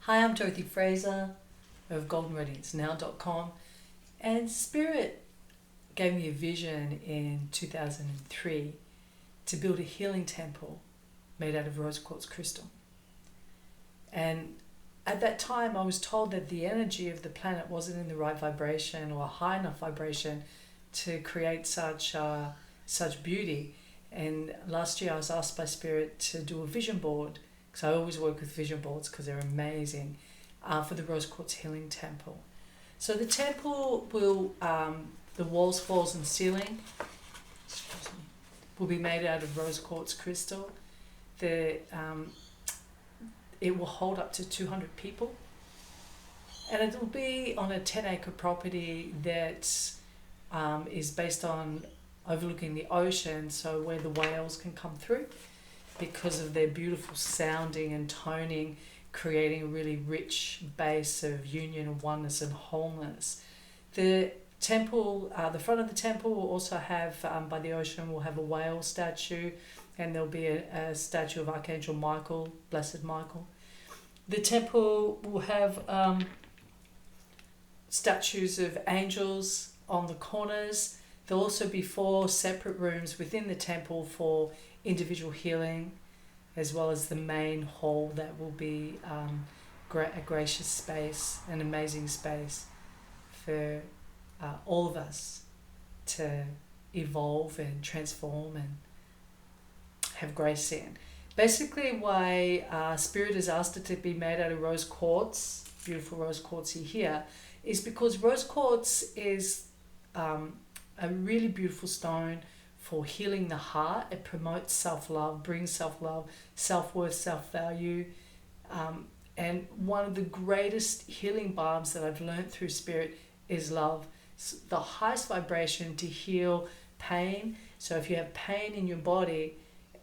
Hi, I'm Dorothy Fraser of goldenradiancenow.com, and Spirit gave me a vision in 2003 to build a healing temple made out of rose quartz crystal. And at that time I was told that the energy of the planet wasn't in the right vibration or a high enough vibration to create such beauty. And last year I was asked by Spirit to do a vision board, because I always work with vision boards because they're amazing, for the Rose Quartz Healing Temple. So the temple will, the walls, floors and ceiling will be made out of rose quartz crystal. It will hold up to 200 people, and it will be on a 10-acre property that is based on overlooking the ocean, so where the whales can come through because of their beautiful sounding and toning, creating a really rich base of union, oneness and wholeness. The temple, the front of the temple will also have, by the ocean, will have a whale statue, and there'll be a statue of Archangel Michael, Blessed Michael. The temple will have statues of angels on the corners. There'll also be 4 separate rooms within the temple for individual healing, as well as the main hall that will be a gracious space, an amazing space for all of us to evolve and transform and have grace in. Basically why Spirit has asked it to be made out of rose quartz, beautiful rose quartz here, is because rose quartz is a really beautiful stone for healing the heart. It promotes self-love, brings self-love, self-worth, self-value, and one of the greatest healing balms that I've learned through Spirit is love. It's the highest vibration to heal pain. So if you have pain in your body,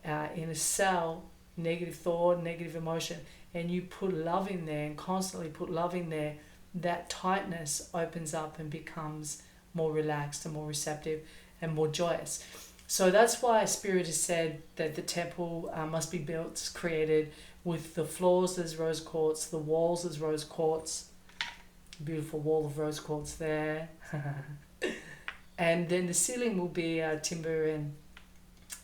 in a cell, negative thought, negative emotion, and you put love in there and constantly put love in there, that tightness opens up and becomes more relaxed and more receptive and more joyous. So that's why Spirit has said that the temple must be built, created with the floors as rose quartz, the walls as rose quartz, beautiful wall of rose quartz there, and then the ceiling will be timber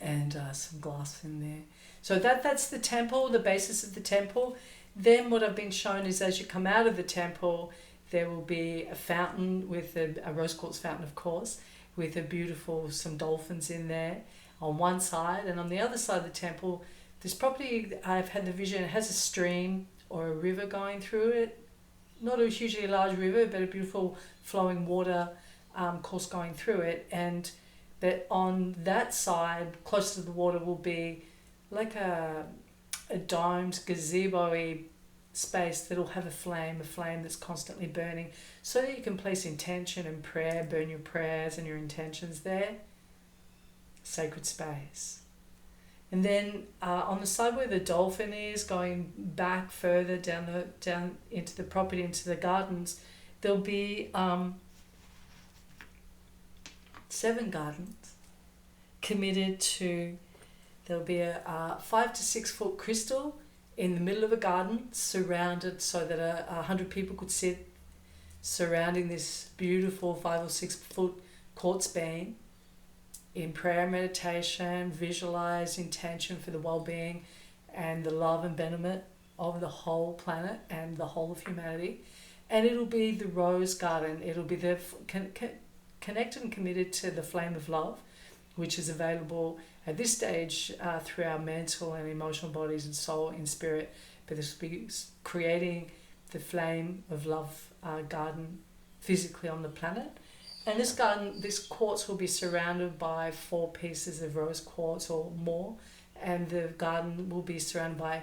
and some glass in there. So that's the temple, the basis of the temple. Then what I've been shown is as you come out of the temple, there will be a fountain with a rose quartz fountain, of course, with a beautiful, some dolphins in there on one side. And on the other side of the temple, this property, I've had the vision, it has a stream or a river going through it. Not a hugely large river, but a beautiful flowing water course going through it. And that on that side, close to the water, will be like a domed gazebo-y space that'll have a flame that's constantly burning, so that you can place intention and prayer, burn your prayers and your intentions there. Sacred space. And then on the side where the dolphin is, going back further down into the property, into the gardens, there'll be 7 gardens committed to. There'll be a 5 to 6 foot crystal in the middle of a garden, surrounded so that 100 people could sit surrounding this beautiful 5 or 6 foot quartz beam in prayer, meditation, visualize intention for the well-being and the love and betterment of the whole planet and the whole of humanity. And it'll be the rose garden. It'll be the connected and committed to the flame of love, which is available at this stage through our mental and emotional bodies and soul in spirit. But this will be creating the flame of love garden physically on the planet. And this garden, this quartz will be surrounded by 4 pieces of rose quartz or more. And the garden will be surrounded by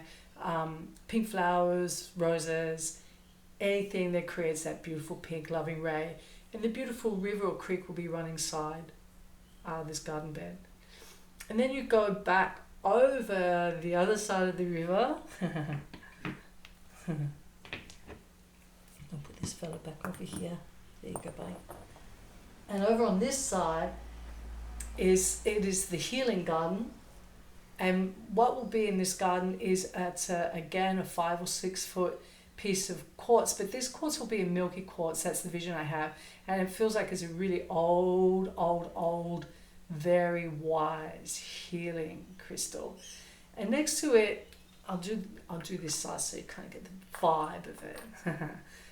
pink flowers, roses, anything that creates that beautiful pink loving ray. And the beautiful river or creek will be running side this garden bed. And then you go back over the other side of the river. I'll put this fella back over here. There you go, buddy. And over on this side is the healing garden. And what will be in this garden is again a 5 or 6 foot piece of quartz, but this quartz will be a milky quartz. That's the vision I have, and it feels like it's a really old, very wise healing crystal. And next to it, I'll do this size so you kind of get the vibe of it.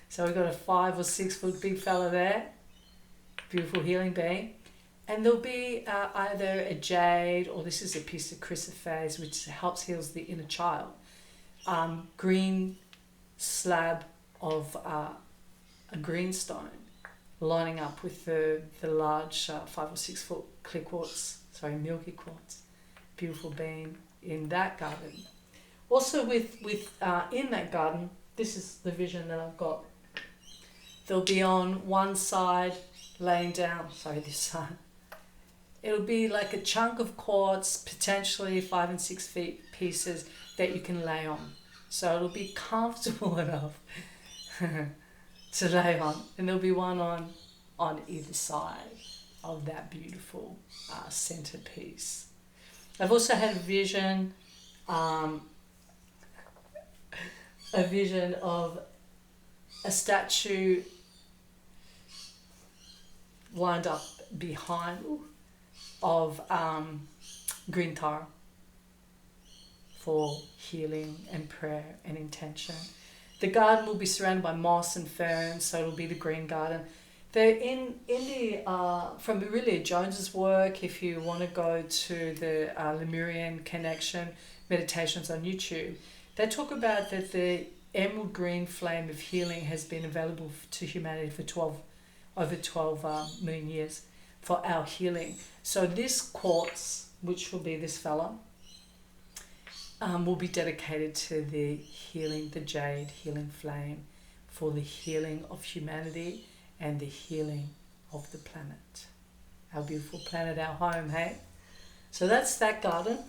So we've got a 5 or 6 foot big fella there, beautiful healing being. And there'll be either a jade, or this is a piece of chrysoprase, which helps heals the inner child. Green slab of a green stone lining up with the large 5 or 6 foot clear quartz, milky quartz, beautiful being in that garden. Also with in that garden, this is the vision that I've got. They'll be on one side laying down, this side. It'll be like a chunk of quartz, potentially 5 and 6 feet pieces that you can lay on. So it'll be comfortable enough to lay on. And there'll be one on either side of that beautiful centerpiece. I've also had a vision of a statue lined up behind of green tar for healing and prayer and intention. The garden will be surrounded by moss and ferns, so it'll be the green garden. They're in the from Aurelia Jones's work. If you want to go to the Lemurian Connection meditations on YouTube, they talk about that the emerald green flame of healing has been available to humanity for over 12 million years for our healing. So this quartz, which will be this fella, will be dedicated to the healing, the jade healing flame, for the healing of humanity and the healing of the planet. Our beautiful planet, our home, hey? So that's that garden.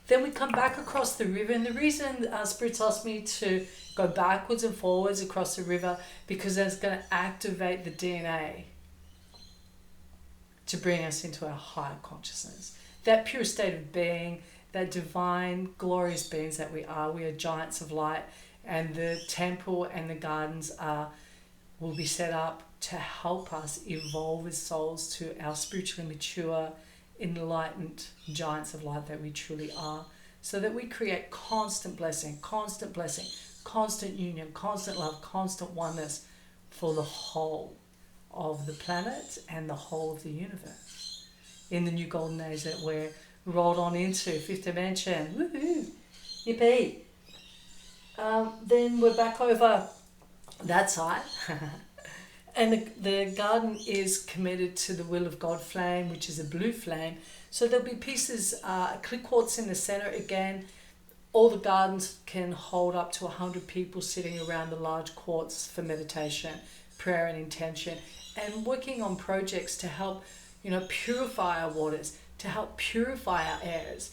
Then we come back across the river, and the reason Spirit asked me to go backwards and forwards across the river, because that's going to activate the DNA to bring us into our higher consciousness. That pure state of being, that divine, glorious beings that we are giants of light, and the temple and the gardens will be set up to help us evolve as souls to our spiritually mature, enlightened giants of light that we truly are, so that we create constant blessing, constant union, constant love, constant oneness for the whole of the planet and the whole of the universe. In the new golden age that we're rolled on into, fifth dimension, woohoo, yippee. Then we're back over that side. And the garden is committed to the will of God flame, which is a blue flame. So there'll be pieces, clear quartz in the center again. All the gardens can hold up to 100 people sitting around the large quartz for meditation, prayer and intention, and working on projects to help, purify our waters, to help purify our airs.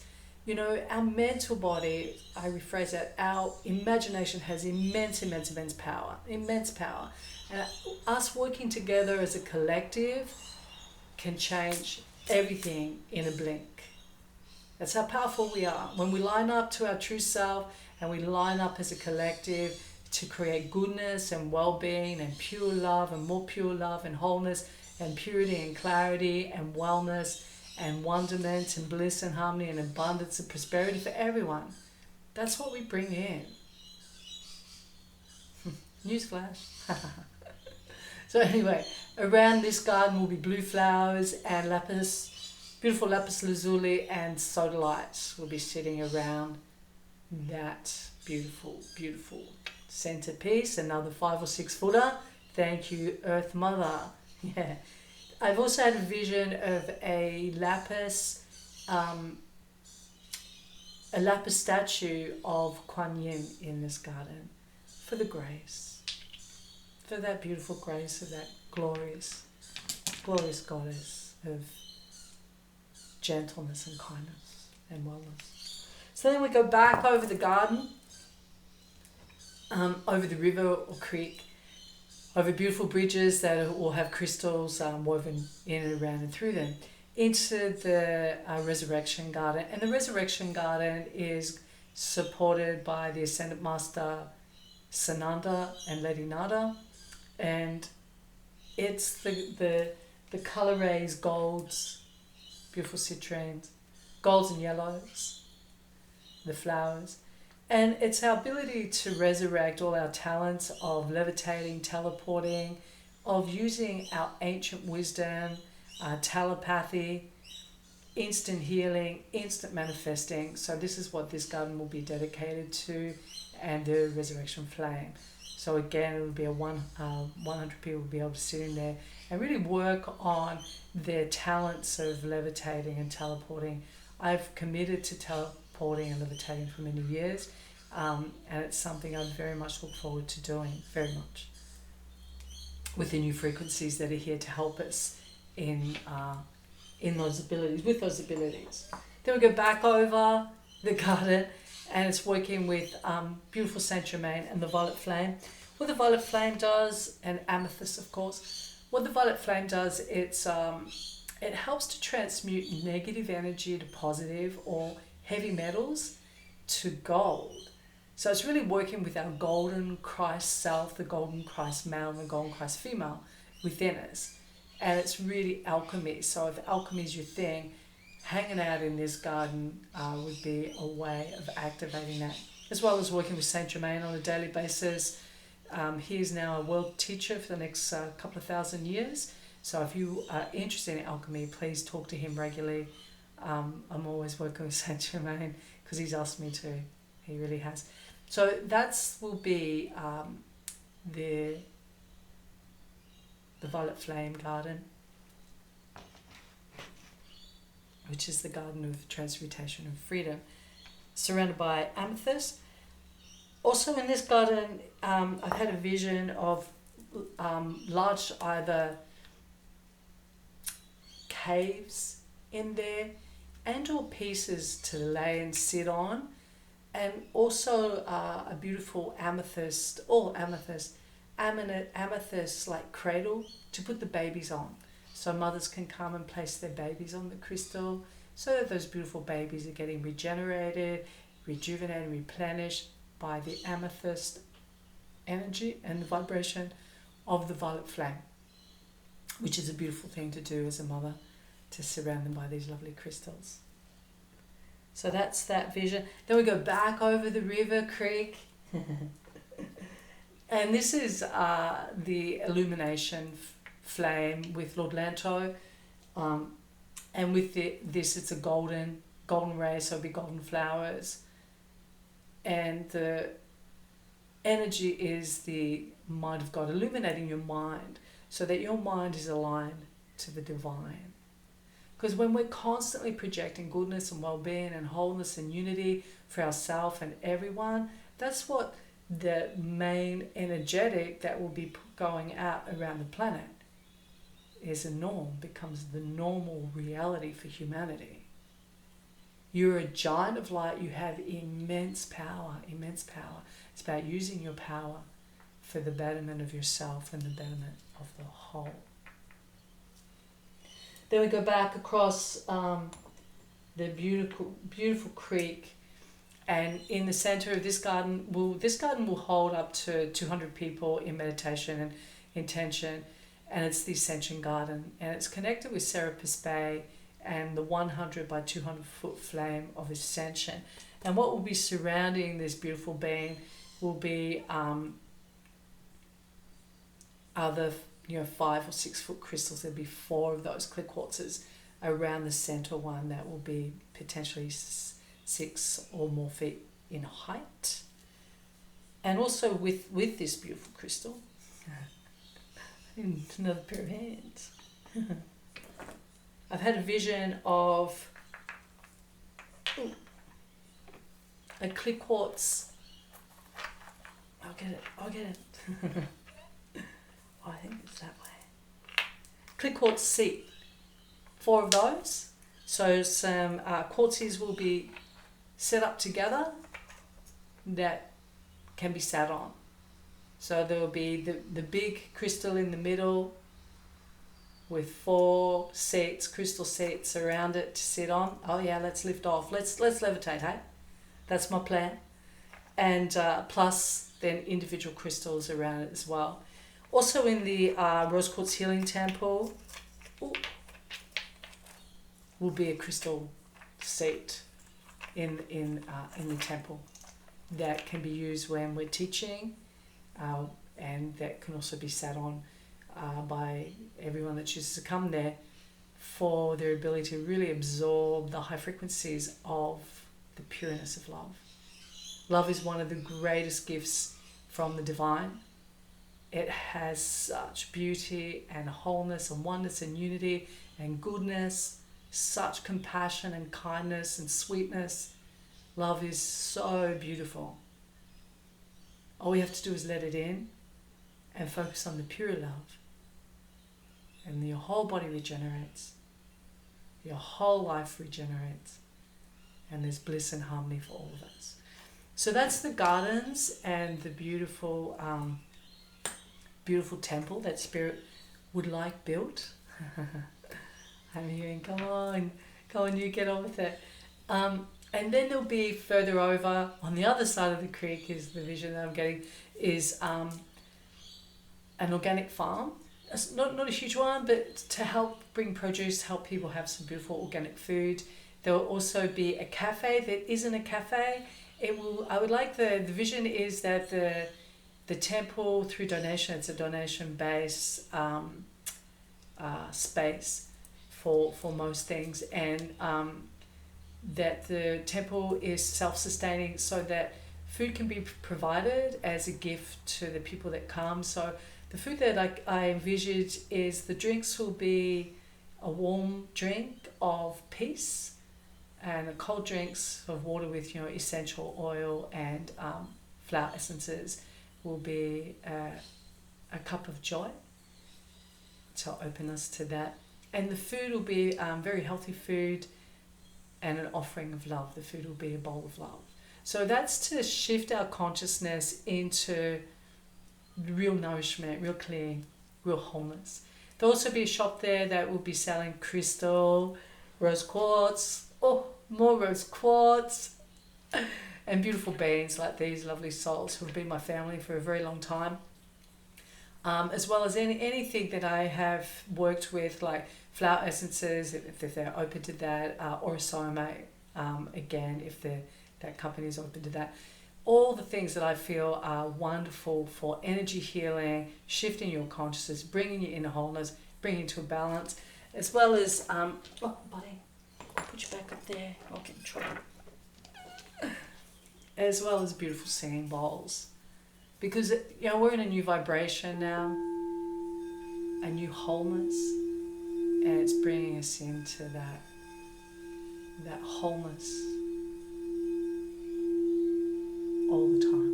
Our mental body, I rephrase that, our imagination has immense power. And us working together as a collective can change everything in a blink. That's how powerful we are. When we line up to our true self and we line up as a collective to create goodness and well-being and pure love and more pure love and wholeness and purity and clarity and wellness and wonderment and bliss and harmony and abundance and prosperity for everyone. That's what we bring in. Newsflash. So anyway, around this garden will be blue flowers and beautiful lapis lazuli and sodalites will be sitting around that beautiful, beautiful centerpiece. Another 5 or 6 footer. Thank you, Earth Mother. Yeah. I've also had a vision of a lapis statue of Kuan Yin in this garden for the grace, for that beautiful grace of that glorious goddess of gentleness and kindness and wellness. So then we go back over the garden, over the river or creek, over beautiful bridges that will have crystals woven in and around and through them, into the Resurrection Garden. And the Resurrection Garden is supported by the Ascended Master Sananda and Lady Nada, and it's the color rays, golds, beautiful citrines, golds and yellows, the flowers. And it's our ability to resurrect all our talents of levitating, teleporting, of using our ancient wisdom, telepathy, instant healing, instant manifesting. So this is what this garden will be dedicated to, and the resurrection flame. So again, it will be 100 people will be able to sit in there and really work on their talents of levitating and teleporting. I've committed to teleporting and levitating for many years, and it's something I very much look forward to doing, very much, with the new frequencies that are here to help us in those abilities, with those abilities. Then we go back over the garden, and it's working with beautiful Saint Germain and the violet flame. What the violet flame does, and amethyst of course, what the violet flame does, it helps to transmute negative energy to positive, or heavy metals to gold. So it's really working with our golden Christ self, the golden Christ male and the golden Christ female within us. And it's really alchemy. So if alchemy is your thing, hanging out in this garden would be a way of activating that, as well as working with Saint Germain on a daily basis. He is now a world teacher for the next couple of thousand years. So if you are interested in alchemy, please talk to him regularly. I'm always working with Saint Germain because he's asked me to. He really has. So that's will be the violet flame garden, which is the garden of transmutation and freedom, surrounded by amethyst. Also in this garden, I've had a vision of large either caves in there and or pieces to lay and sit on, and also a beautiful amethyst, amethyst like cradle to put the babies on. So mothers can come and place their babies on the crystal, so that those beautiful babies are getting regenerated, rejuvenated, replenished by the amethyst energy and the vibration of the violet flame, which is a beautiful thing to do as a mother, to surround them by these lovely crystals. So that's that vision. Then we go back over the river, creek. And this is the illumination flame with Lord Lanto. And with this, it's a golden ray, so it'll be golden flowers. And the energy is the mind of God, illuminating your mind so that your mind is aligned to the divine. Because when we're constantly projecting goodness and well-being and wholeness and unity for ourselves and everyone, that's what the main energetic that will be going out around the planet is a norm, becomes the normal reality for humanity. You're a giant of light. You have immense power, immense power. It's about using your power for the betterment of yourself and the betterment of the whole. Then we go back across the beautiful creek, and in the center of this garden will hold up to 200 people in meditation and intention, and it's the Ascension garden, and it's connected with Jervis Bay and the 100 by 200 foot flame of Ascension. And what will be surrounding this beautiful being will be other 5 or 6 foot crystals. There'll be 4 of those clear quartzes around the center one that will be potentially 6 or more feet in height. And also with this beautiful crystal, another pair of hands. I've had a vision of a clear quartz. I'll get it. I think it's that way. Clear quartz seat. 4 of those. So some quartzes will be set up together that can be sat on. So there will be the big crystal in the middle with 4 seats, crystal seats around it to sit on. Oh yeah, let's lift off. Let's levitate, hey? That's my plan. And plus then individual crystals around it as well. Also in the Rose Quartz Healing Temple will be a crystal seat in the temple that can be used when we're teaching, and that can also be sat on by everyone that chooses to come there, for their ability to really absorb the high frequencies of the pureness of love. Love is one of the greatest gifts from the divine. It has such beauty and wholeness and oneness and unity and goodness, such compassion and kindness and sweetness. Love is so beautiful. All we have to do is let it in and focus on the pure love, and your whole body regenerates. Your whole life regenerates, and there's bliss and harmony for all of us. So that's the gardens and the beautiful beautiful temple that Spirit would like built. I'm hearing, come on, you get on with it. And then there'll be further over on the other side of the creek, is the vision that I'm getting, is an organic farm. It's not a huge one, but to help bring produce, help people have some beautiful organic food. There will also be a cafe that isn't a cafe. I would like the vision is that the temple, through donation, it's a donation-based space for most things, and that the temple is self-sustaining, so that food can be provided as a gift to the people that come. So the food that I envisaged is the drinks will be a warm drink of peace, and the cold drinks of water with essential oil and flower essences will be a cup of joy to open us to that. And the food will be very healthy food and an offering of love. The food will be a bowl of love. So that's to shift our consciousness into real nourishment, real clearing, real wholeness. There'll also be a shop there that will be selling crystal, rose quartz, more rose quartz, and beautiful beings like these lovely souls who have been my family for a very long time. As well as anything that I have worked with, like flower essences, if they're open to that, or a soulmate, again, if that company is open to that. All the things that I feel are wonderful for energy healing, shifting your consciousness, bringing you into wholeness, bringing you to a balance, as well as, buddy, I'll put you back up there, I'll get in trouble. As well as beautiful singing bowls. Because we're in a new vibration now, a new wholeness, and it's bringing us into that wholeness all the time.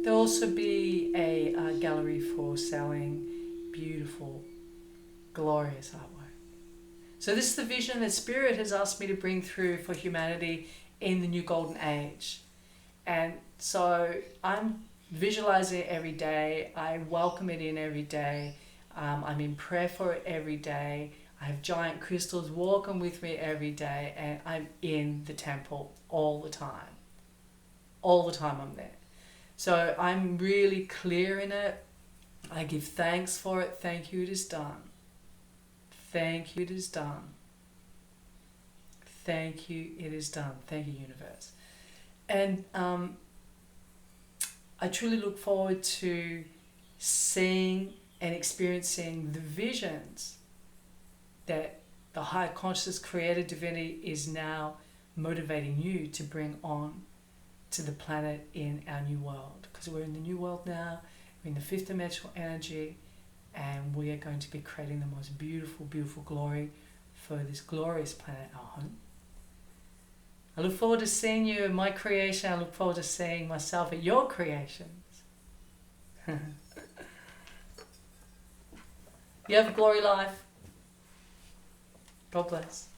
There'll also be a gallery for selling beautiful, glorious artwork. So this is the vision that Spirit has asked me to bring through for humanity in the new golden age. And so I'm visualizing it every day. I welcome it in every day. I'm in prayer for it every day. I have giant crystals walking with me every day, and I'm in the temple all the time. All the time I'm there. So I'm really clear in it. I give thanks for it. Thank you, it is done. Thank you, it is done. Thank you, it is done. Thank you, universe. And I truly look forward to seeing and experiencing the visions that the higher consciousness creator divinity is now motivating you to bring on to the planet in our new world. Because we're in the new world now, we're in the fifth dimensional energy, and we are going to be creating the most beautiful, beautiful glory for this glorious planet, our home. I look forward to seeing you in my creation. I look forward to seeing myself at your creations. You have a glory life. God bless.